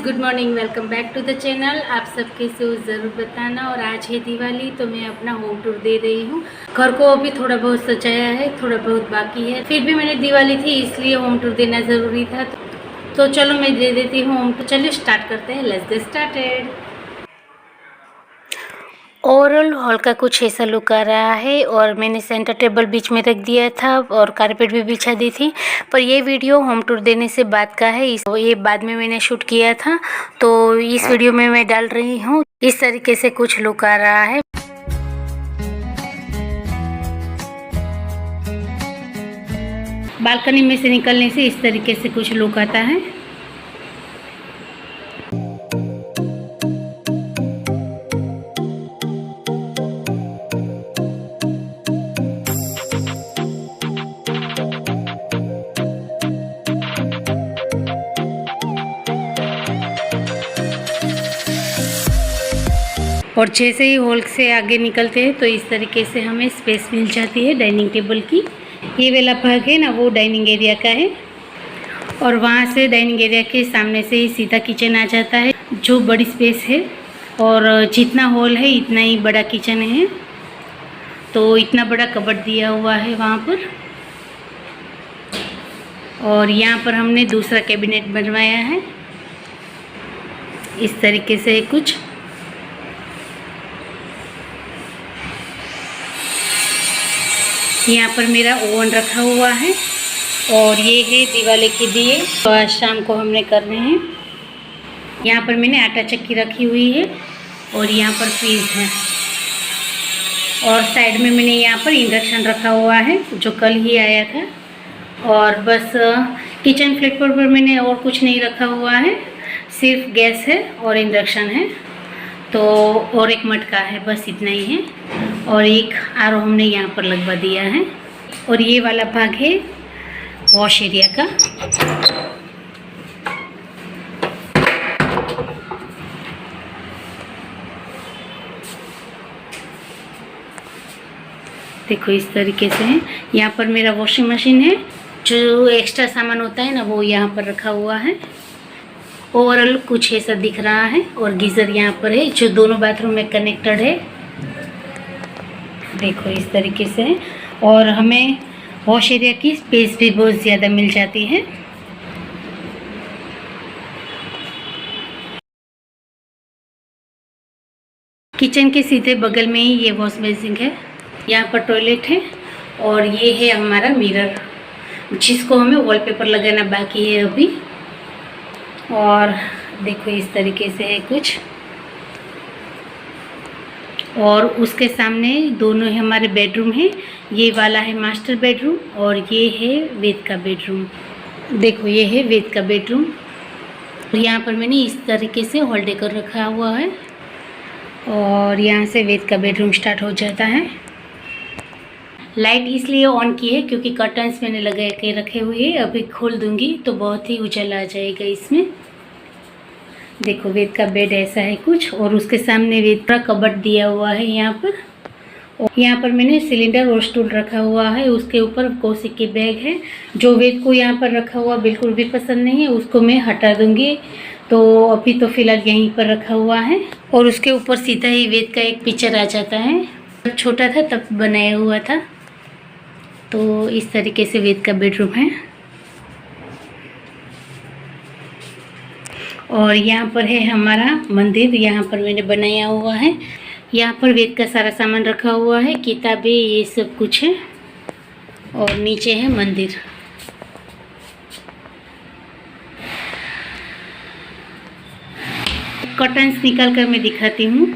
Good morning, welcome back to the channel. आप सब कैसे हो ज़रूर बताना। और आज है दिवाली, तो मैं अपना होम टूर दे रही हूँ। घर को अभी थोड़ा बहुत सजाया है, थोड़ा बहुत बाकी है। फिर भी मैंने दिवाली थी इसलिए होम टूर देना ज़रूरी था, तो चलो मैं दे देती हूँ होम टूर। चलिए स्टार्ट करते हैं, let's get started. Overall hall का कुछ ऐसा लुक आ रहा है और मैंने सेंटर टेबल बीच में रख दिया था और कारपेट भी बिछा दी थी। पर ये वीडियो होम टूर देने से बाद का है, ये बाद में मैंने शूट किया था, तो इस वीडियो में मैं डाल रही हूँ। इस तरीके से कुछ लुक आ रहा है। बालकनी में से निकलने से इस तरीके से कुछ लुक आता है। और जैसे ही हॉल से आगे निकलते हैं तो इस तरीके से हमें स्पेस मिल जाती है डाइनिंग टेबल की। ये वाला भाग है ना, वो डाइनिंग एरिया का है और वहाँ से डाइनिंग एरिया के सामने से ही सीधा किचन आ जाता है, जो बड़ी स्पेस है। और जितना हॉल है इतना ही बड़ा किचन है, तो इतना बड़ा कबर्ड दिया हुआ है वहाँ पर। और यहाँ पर हमने दूसरा कैबिनेट बनवाया है इस तरीके से कुछ। यहाँ पर मेरा ओवन रखा हुआ है और ये है दिवाली के दिए, तो आज शाम को हमने करने हैं। यहाँ पर मैंने आटा चक्की रखी हुई है और यहाँ पर फ्रीज है। और साइड में मैंने यहाँ पर इंडक्शन रखा हुआ है जो कल ही आया था। और बस किचन प्लेटफॉर्म पर मैंने और कुछ नहीं रखा हुआ है, सिर्फ गैस है और इंडक्शन है, तो और एक मटका है, बस इतना ही है। और एक आरओ हमने यहाँ पर लगवा दिया है। और ये वाला भाग है वॉश एरिया का। देखो इस तरीके से है। यहाँ पर मेरा वॉशिंग मशीन है, जो एक्स्ट्रा सामान होता है ना वो यहाँ पर रखा हुआ है। ओवरऑल कुछ ऐसा दिख रहा है। और गीज़र यहाँ पर है जो दोनों बाथरूम में कनेक्टेड है। देखो इस तरीके से है। और हमें वॉश एरिया की स्पेस भी बहुत ज़्यादा मिल जाती है। किचन के सीधे बगल में ही ये वॉश बेसिन है। यहाँ पर टॉयलेट है और ये है हमारा मिरर, जिसको हमें वॉलपेपर लगाना बाकी है अभी। और देखो इस तरीके से है कुछ। और उसके सामने दोनों ही हमारे बेडरूम हैं। ये वाला है मास्टर बेडरूम और ये है वेद का बेडरूम। देखो ये है वेद का बेडरूम। यहाँ पर मैंने इस तरीके से हॉल डेकोर रखा हुआ है और यहाँ से वेद का बेडरूम स्टार्ट हो जाता है। लाइट इसलिए ऑन की है क्योंकि कर्टन्स मैंने लगा के रखे हुए हैं, अभी खोल दूंगी तो बहुत ही उजाला आ जाएगा इसमें। देखो वेद का बेड ऐसा है कुछ। और उसके सामने वेद का कबर्ड दिया हुआ है यहाँ पर। और यहाँ पर मैंने सिलेंडर और स्टूल रखा हुआ है, उसके ऊपर कौशिक की बैग है। जो वेद को यहाँ पर रखा हुआ बिल्कुल भी पसंद नहीं है, उसको मैं हटा दूंगी, तो अभी तो फिलहाल यहीं पर रखा हुआ है। और उसके ऊपर सीधा ही वेद का एक पिक्चर आ जाता है, छोटा था तब बनाया हुआ था। तो इस तरीके से वेद का बेडरूम है। और यहाँ पर है हमारा मंदिर, यहाँ पर मैंने बनाया हुआ है। यहाँ पर वेद का सारा सामान रखा हुआ है, किताबें, ये सब कुछ है। और नीचे है मंदिर। कर्टन्स निकाल कर मैं दिखाती हूँ।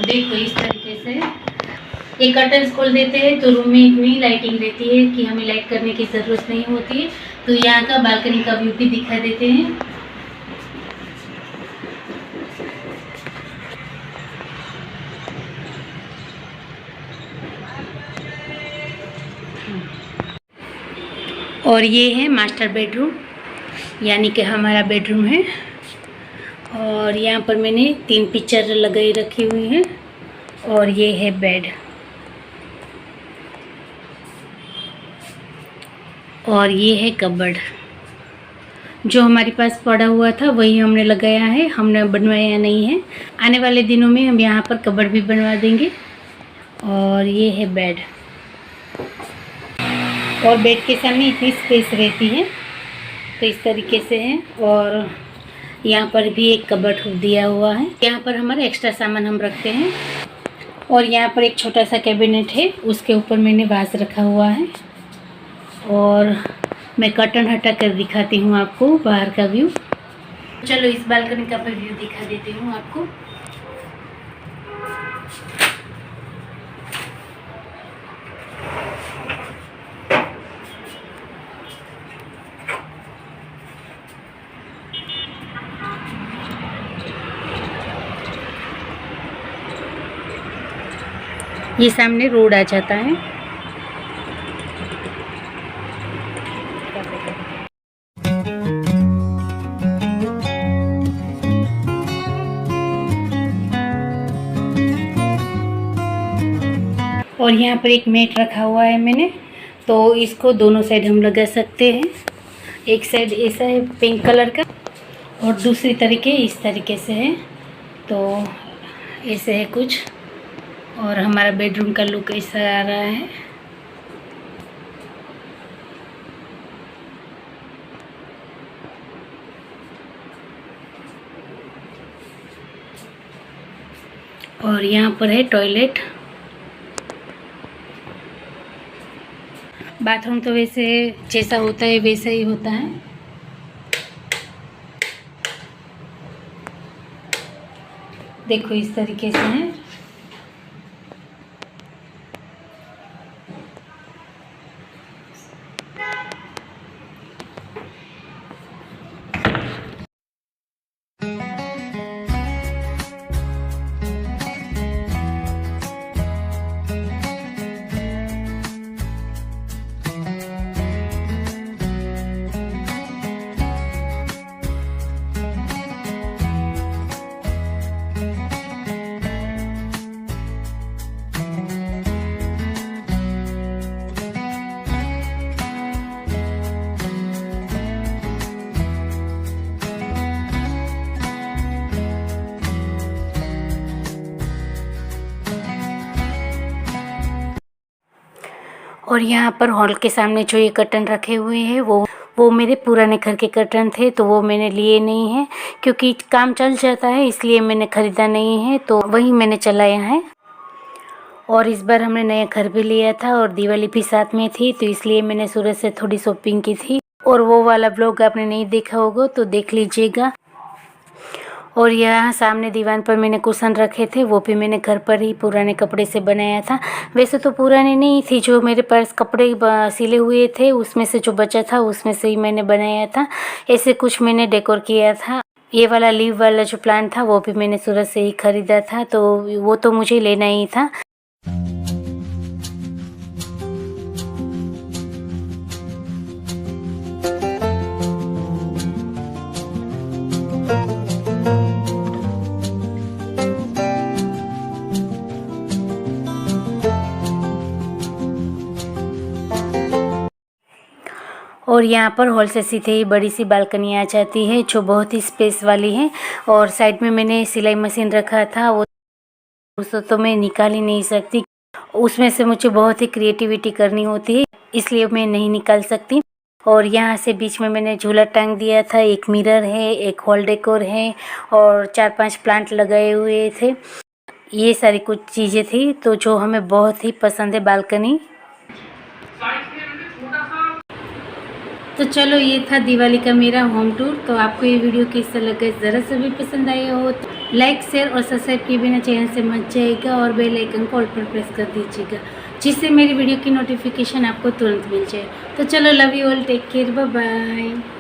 देखो इस तरीके से ये कर्टन्स खोल देते हैं तो रूम में इतनी लाइटिंग रहती है कि हमें लाइट करने की ज़रूरत नहीं होती है। तो यहाँ का बालकनी का व्यू भी दिखा देते हैं। और ये है मास्टर बेडरूम, यानी कि हमारा बेडरूम है। और यहाँ पर मैंने 3 पिक्चर लगाई रखी हुई हैं और ये है बेड। और ये है कबर्ड। जो हमारे पास पड़ा हुआ था वही हमने लगाया है, हमने बनवाया नहीं है। आने वाले दिनों में हम यहाँ पर कबर्ड भी बनवा देंगे। और ये है बेड। और बेड के सामने इतनी स्पेस रहती है तो इस तरीके से है। और यहाँ पर भी एक कबर्ड दिया हुआ है, यहाँ पर हमारा एक्स्ट्रा सामान हम रखते हैं। और यहाँ पर एक छोटा सा कैबिनेट है, उसके ऊपर मैंने वास रखा हुआ है। और मैं कर्टन हटा कर दिखाती हूँ आपको बाहर का व्यू। चलो इस बालकनी का भी व्यू दिखा देती हूँ आपको। ये सामने रोड आ जाता है। और यहाँ पर एक मैट रखा हुआ है मैंने, तो इसको दोनों साइड हम लगा सकते हैं। एक साइड ऐसा है पिंक कलर का और दूसरी तरीके इस तरीके से है, तो ऐसे है कुछ। और हमारा बेडरूम का लुक ऐसा आ रहा है। और यहाँ पर है टॉयलेट। बाथरूम तो वैसे जैसा होता है वैसा ही होता है। देखो इस तरीके से है। और यहाँ पर हॉल के सामने जो ये कर्टन रखे हुए हैं वो मेरे पुराने घर के कर्टन थे, तो वो मैंने लिए नहीं हैं क्योंकि काम चल जाता है, इसलिए मैंने ख़रीदा नहीं है, तो वही मैंने चलाया है। और इस बार हमने नया घर भी लिया था और दिवाली भी साथ में थी, तो इसलिए मैंने सूरत से थोड़ी शॉपिंग की थी। और वो वाला ब्लॉग आपने नहीं देखा होगा तो देख लीजिएगा। और यहाँ सामने दीवान पर मैंने कुशन रखे थे, वो भी मैंने घर पर ही पुराने कपड़े से बनाया था। वैसे तो पुराने नहीं थी, जो मेरे पास कपड़े सिले हुए थे उसमें से जो बचा था उसमें से ही मैंने बनाया था। ऐसे कुछ मैंने डेकोर किया था। ये वाला लीव वाला जो प्लांट था वो भी मैंने सूरत से ही ख़रीदा था, तो वो तो मुझे लेना ही था। और यहाँ पर हॉल से सीधे ही बड़ी सी बालकनी आ जाती है जो बहुत ही स्पेस वाली है। और साइड में मैंने सिलाई मशीन रखा था, वो उसको तो मैं निकाल ही नहीं सकती, उसमें से मुझे बहुत ही क्रिएटिविटी करनी होती है, इसलिए मैं नहीं निकाल सकती। और यहाँ से बीच में मैंने झूला टांग दिया था, एक मिरर है, एक हॉल डेकोर है और 4-5 प्लांट लगाए हुए थे। ये सारी कुछ चीज़ें थी तो जो हमें बहुत ही पसंद है बालकनी। तो चलो ये था दिवाली का मेरा होम टूर। तो आपको ये वीडियो कैसा लगा, ज़रा सा भी पसंद आया हो तो लाइक शेयर और सब्सक्राइब किए बिना चैनल से मत जाइएगा और बेल आइकन को ऑल पर प्रेस कर दीजिएगा, जिससे मेरी वीडियो की नोटिफिकेशन आपको तुरंत मिल जाए। तो चलो love you all, take care, bye bye.